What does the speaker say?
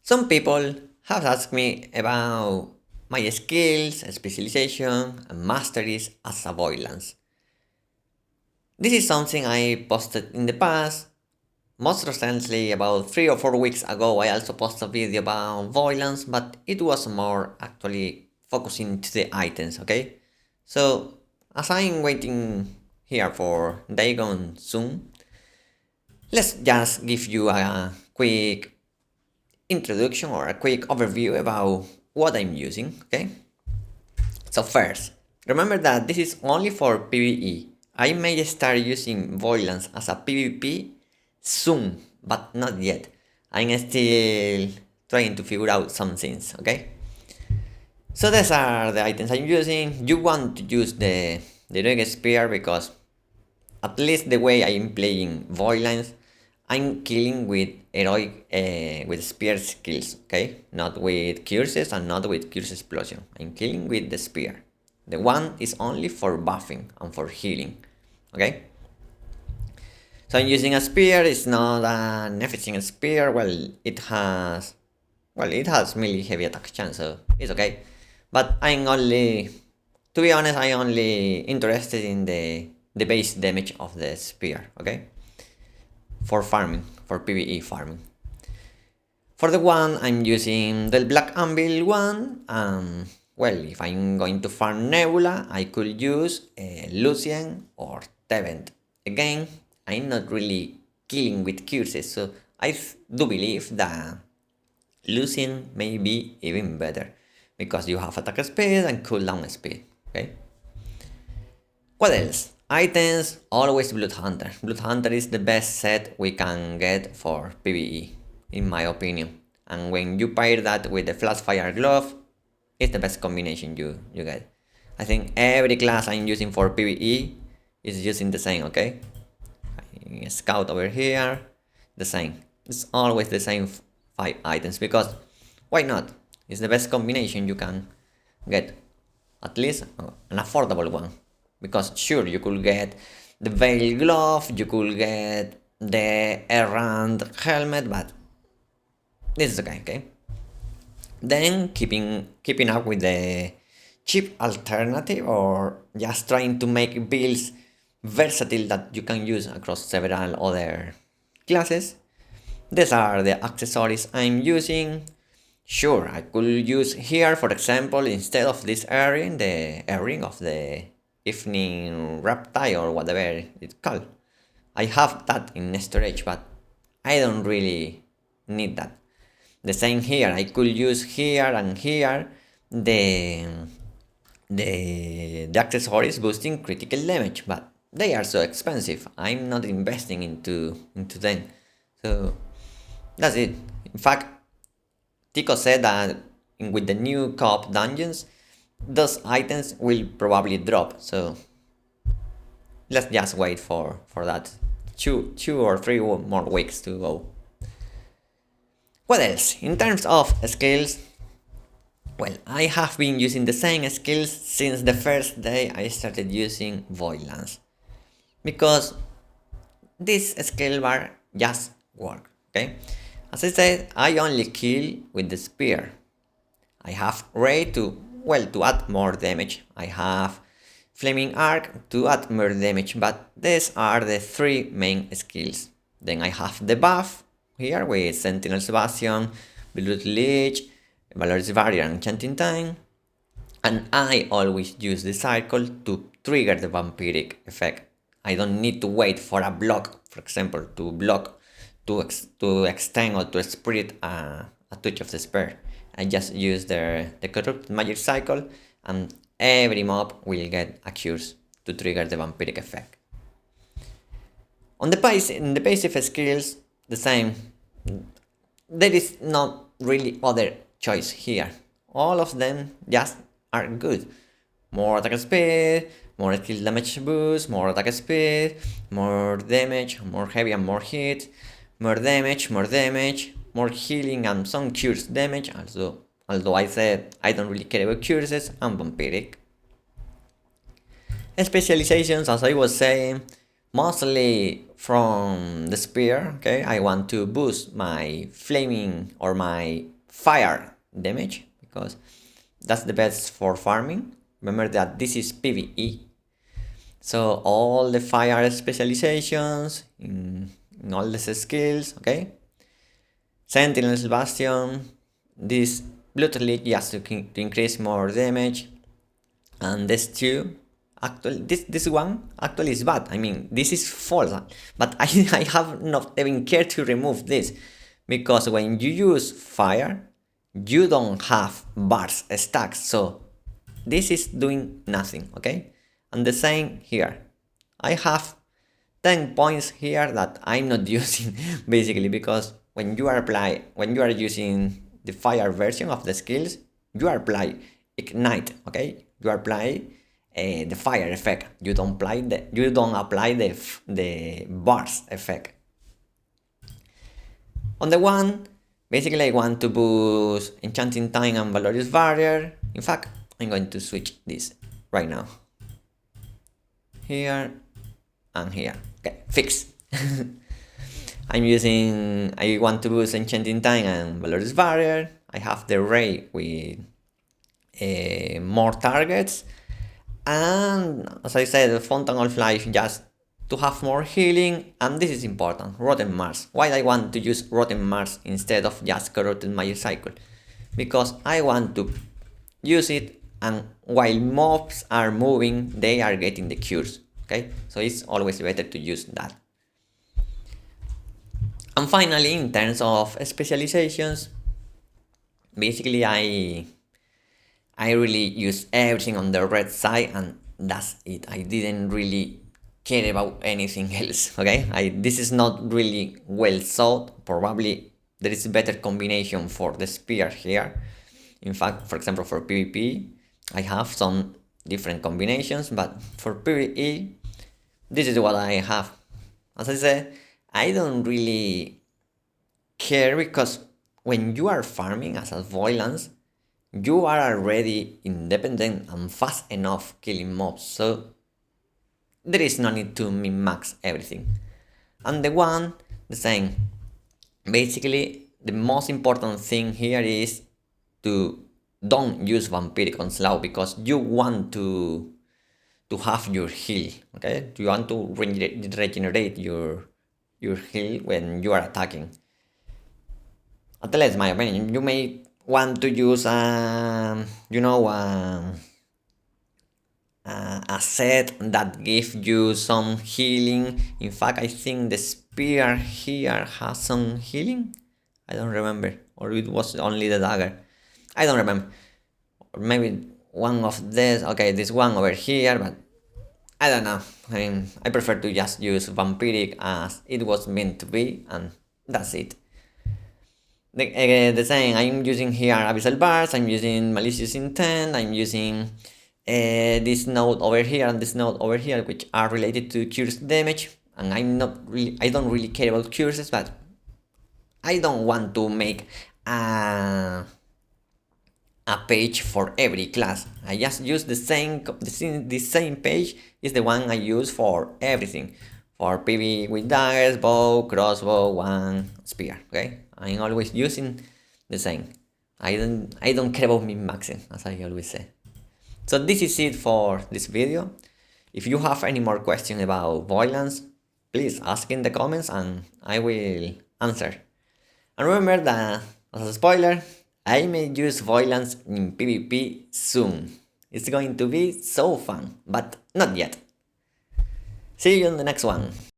Some people have asked me about my skills, specialization, and masteries as a Voidlance. This is something I posted in the past. Most recently, about 3 or 4 weeks ago, I also posted a video about Voidlance, but it was more actually focusing to the items, okay? So, as I'm waiting here for Dagon soon, let's just give you a quick introduction or a quick overview about what I'm using, okay? So first, remember that this is only for PvE. I may start using Voidlance as a PvP soon, but not yet. I'm still trying to figure out some things, okay? So these are the items I'm using. You want to use the Reg Spear because at least the way I'm playing Voidlines, I'm killing with heroic, with spear skills, okay? Not with curses and not with curse explosion. I'm killing with the spear. The one is only for buffing and for healing, okay? So I'm using a spear. It's not an efficient spear. It has melee heavy attack chance, so it's okay. But to be honest, I'm only interested in the base damage of the spear, okay? For farming, for PvE farming. For the one, I'm using the Black Anvil one. If I'm going to farm Nebula, I could use Lucien or Tevent. Again, I'm not really killing with curses, so I do believe that Lucien may be even better because you have attack speed and cooldown speed. Okay. What else? Items, always Blood Hunter. Blood Hunter is the best set we can get for PvE, in my opinion. And when you pair that with the Flash Fire Glove, it's the best combination you get. I think every class I'm using for PvE is using the same, okay? Scout over here, the same. It's always the same 5 items because why not? It's the best combination you can get. At least an affordable one. Because sure, you could get the Veil Glove, you could get the Errant Helmet, but this is okay? Then keeping up with the cheap alternative or just trying to make builds versatile that you can use across several other classes. These are the accessories I'm using. Sure, I could use here, for example, instead of this earring, the earring of the evening reptile or whatever it's called. I have that in storage, but I don't really need that. The same here, I could use here and here the accessories boosting critical damage, but they are so expensive. I'm not investing into them. So that's it. In fact, Tico said that with the new co-op dungeons, those items will probably drop. So let's just wait for that. Two or three more weeks to go. What else? In terms of skills, I have been using the same skills since the first day I started using Voidlance. Because this skill bar just works, okay? As I said, I only kill with the spear. I have Ray to add more damage. I have Flaming Arc to add more damage, but these are the 3 main skills. Then I have the buff here with Sentinel's Bastion, Blood Leech, Valorous Barrier and Enchanting Time. And I always use the circle to trigger the vampiric effect. I don't need to wait for a block, for example, to block, to extend or to spread a touch of the spear. I just use the corrupt magic cycle and every mob will get a curse to trigger the vampiric effect. In the passive skills, the same. There is not really other choice here. All of them just are good. More attack speed, more skill damage boost, more attack speed, more damage, more heavy and more hit, more damage, more healing and some curse damage. Although I said I don't really care about curses and vampiric. Specializations, as I was saying, mostly from the spear, okay? I want to boost my flaming or my fire damage, because that's the best for farming. Remember that this is PvE. So all the fire specializations in all the skills, okay? Sentinel's Bastion, this Blood Leak just to increase more damage. And this two, actually, this one actually is bad. I mean, this is false, but I have not even cared to remove this, because when you use fire, you don't have bars stacks, so this is doing nothing, okay? And the same here. I have 10 points here that I'm not using, basically, because when you are using the fire version of the skills, you apply ignite, okay? You apply the fire effect. You don't apply the bars effect. On the one, basically I want to boost enchanting time and valorous barrier. In fact, I'm going to switch this right now. Here and here. Okay, fix. I want to boost enchanting time and valorous barrier. I have the ray with more targets, and as I said, the Fountain of Life just to have more healing. And this is important, Rotten Mars. Why I want to use Rotten Mars instead of just Corrupted Magic Cycle? Because I want to use it, and while mobs are moving, they are getting the cures, okay? So it's always better to use that. And finally, in terms of specializations, basically I really use everything on the red side, and that's it. I didn't really care about anything else, okay? This is not really well thought. Probably there is a better combination for the spear here. In fact, for example, for PvP, I have some different combinations, but for PvE, this is what I have. As I said, I don't really care, because when you are farming as a Voidlance, you are already independent and fast enough killing mobs, so there is no need to min-max everything. And the same. Basically, the most important thing here is to don't use Vampiric Onslaught, because you want to have your heal, okay? You want to regenerate your heal when you are attacking. At least my opinion. You may want to use a set that gives you some healing. In fact, I think the spear here has some healing. I don't remember, or it was only the dagger. I don't remember. Or maybe one of this. Okay, this one over here, but I don't know. I mean, I prefer to just use Vampiric as it was meant to be, and that's it. The same, I'm using here Abyssal Bars, I'm using Malicious Intent, I'm using this node over here and this node over here, which are related to cures damage. And I don't really care about curses, but I don't want to make a page for every class. I just use the same page is the one I use for everything. For PvE with daggers, bow, crossbow, one, spear, okay? I'm always using the same. I don't care about min-maxing, as I always say. So this is it for this video. If you have any more questions about Voidlance, please ask in the comments and I will answer. And remember that, as a spoiler, I may use Voidlance in PvP soon. It's going to be so fun, but not yet. See you in the next one.